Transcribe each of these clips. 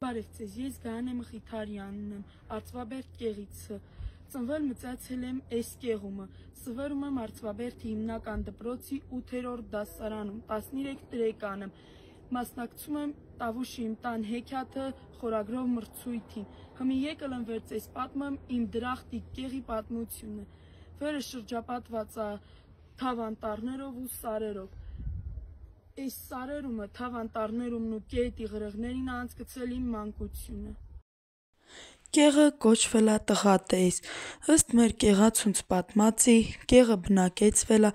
Բարև ձեզ, ես Գայանե Մխիթարյանն եմ, Արծվաբերդ կեղիցը, ծնվել մծացել եմ այս կեղումը, սովորում եմ Արծվաբերդի հիմնական դպրոցի 8-րդ դասարանում, 13 տարեկան եմ, մասնակցում եմ Տավուշի իմ տան հեքիաթը խորագրով մրցույթին, հմի եկել եմ վեր ձեզ պատմեմ իմ դրախտի կեղի պատմությունը, վերը շրջապատված է թավանտառներով ու սարերով։ Այս սարերումը, թավանտառներումն ու կետի ղրեղներին անցկացել իմ մանկությունը։ Կեղը կոչվել է տղատես, ըստ մեր կեղացունց պատմածի, կեղը բնակեցվել է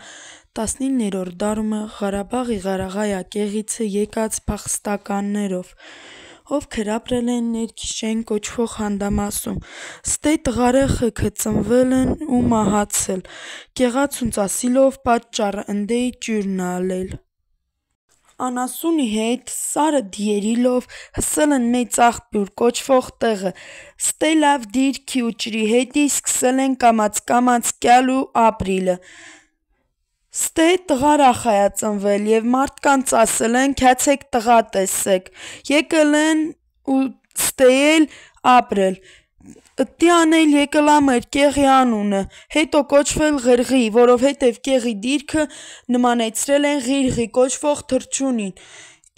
19-րդ դարումը Ղարաբաղի Ղարաղայա կեղիցը եկած փախստականներով, ովքեր ապրել են ներքիշեն կոչվող հանդամասում, ստե տղարեխը ծնվել են ու մահացել, կեղացունց ասիլով պատճառը ընդեի ջուրն ալել։ Անասունի հետ սարը դիերիլով հսել են մեծ աղբյուր կոչվող տեղը, ստե լավ դիրքի ու ջրի հետի սկսել են կամաց կյալ ու ապրիլը։ Ստե տղարախ է ծնվել և մարդկանց ասել են քյացեք տղա տեսեք, եկել են ու ստե էլ ապրել։ Ըտի անել եկել ա մեր կեղի անունը, հետո կոչվել Ղրղի, որովհետև կեղի դիրքը նմանեցրել են Ղիրղի կոչվող թռչունին,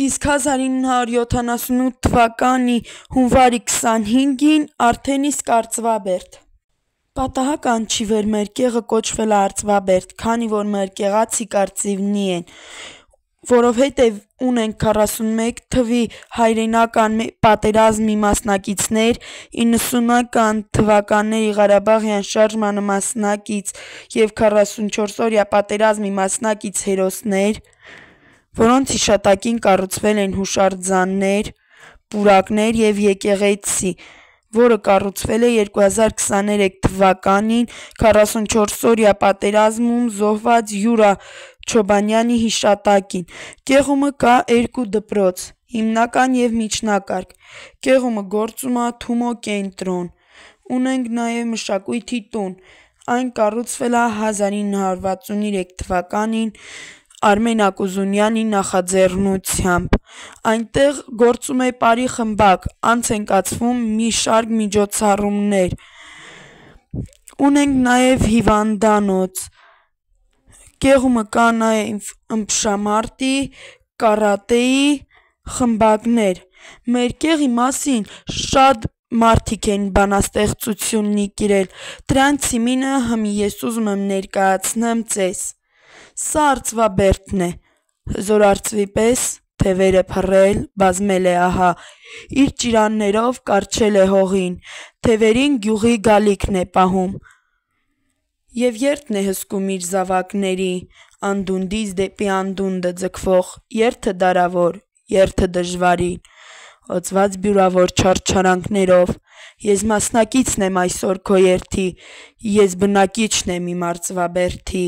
իսկ 1978 թվականի հունվարի 25-ին արդեն իսկ Արծվաբերդ։ Պատահական չի, որ մեր կեղը կոչվել է Արծվաբերդ, քանի որ մեր կեղացիք արծիվնի են, որովհետև ունենք 41 թվի հայրենական պատերազմի մասնակիցներ, 90-ական թվականների Ղարաբաղյան շարժմանը մասնակից և 44-օրյա պատերազմի մասնակից հերոսներ, որոնց հիշատակին կառուցվել են հուշարձաններ, պուրակներ և եկեղեցի, որը կառուցվել է 2023 թվականին 44-օրյա պատերազմում զոհված Յուրա Չոբանյանի հիշատակին։ Կեղումը կա 2 դպրոց՝ հիմնական և միջնակարգ։ Կեղումը գործում է Թումո կենտրոն։ Ունենք նաև մշակույթի տուն, այն կառուցվել է 1963 թվականին Արմեն Ակուզունյանի նախաձեռնությամբ։ Այնտեղ գործում է պարի խմբակ, անց են կացվում մի շարք միջոցառումներ։ Ունենք նաև հիվանդանոց։ Կեղումը կա նաև ըմբշամարտի, կարատեի խմբակներ։ Մեր կեղի մասին շատ մարդիկ են բանաստեղծություննի կիրել, դրանց հիմինը հմի ես ուզում եմ ներկայացնեմ ձեզ։ Սա Արծվաբերդն է, հզոր արծվի պես թևերը փռել, բազմել է ահա, իր ճիրաններով կառչել է հողին, թևերին գյուղի գալիքն է պահում։ Եվ երթն է հսկում իր զավակների, անդունդից դեպի անդունդը ձգվող, երթը դարավոր, երթը դժվարին, օծված բյուրավոր չարչարանքներով, ես մասնակիցն եմ այսօր քո երթի, ես բնակիչն եմ իմ Արծվաբերդի։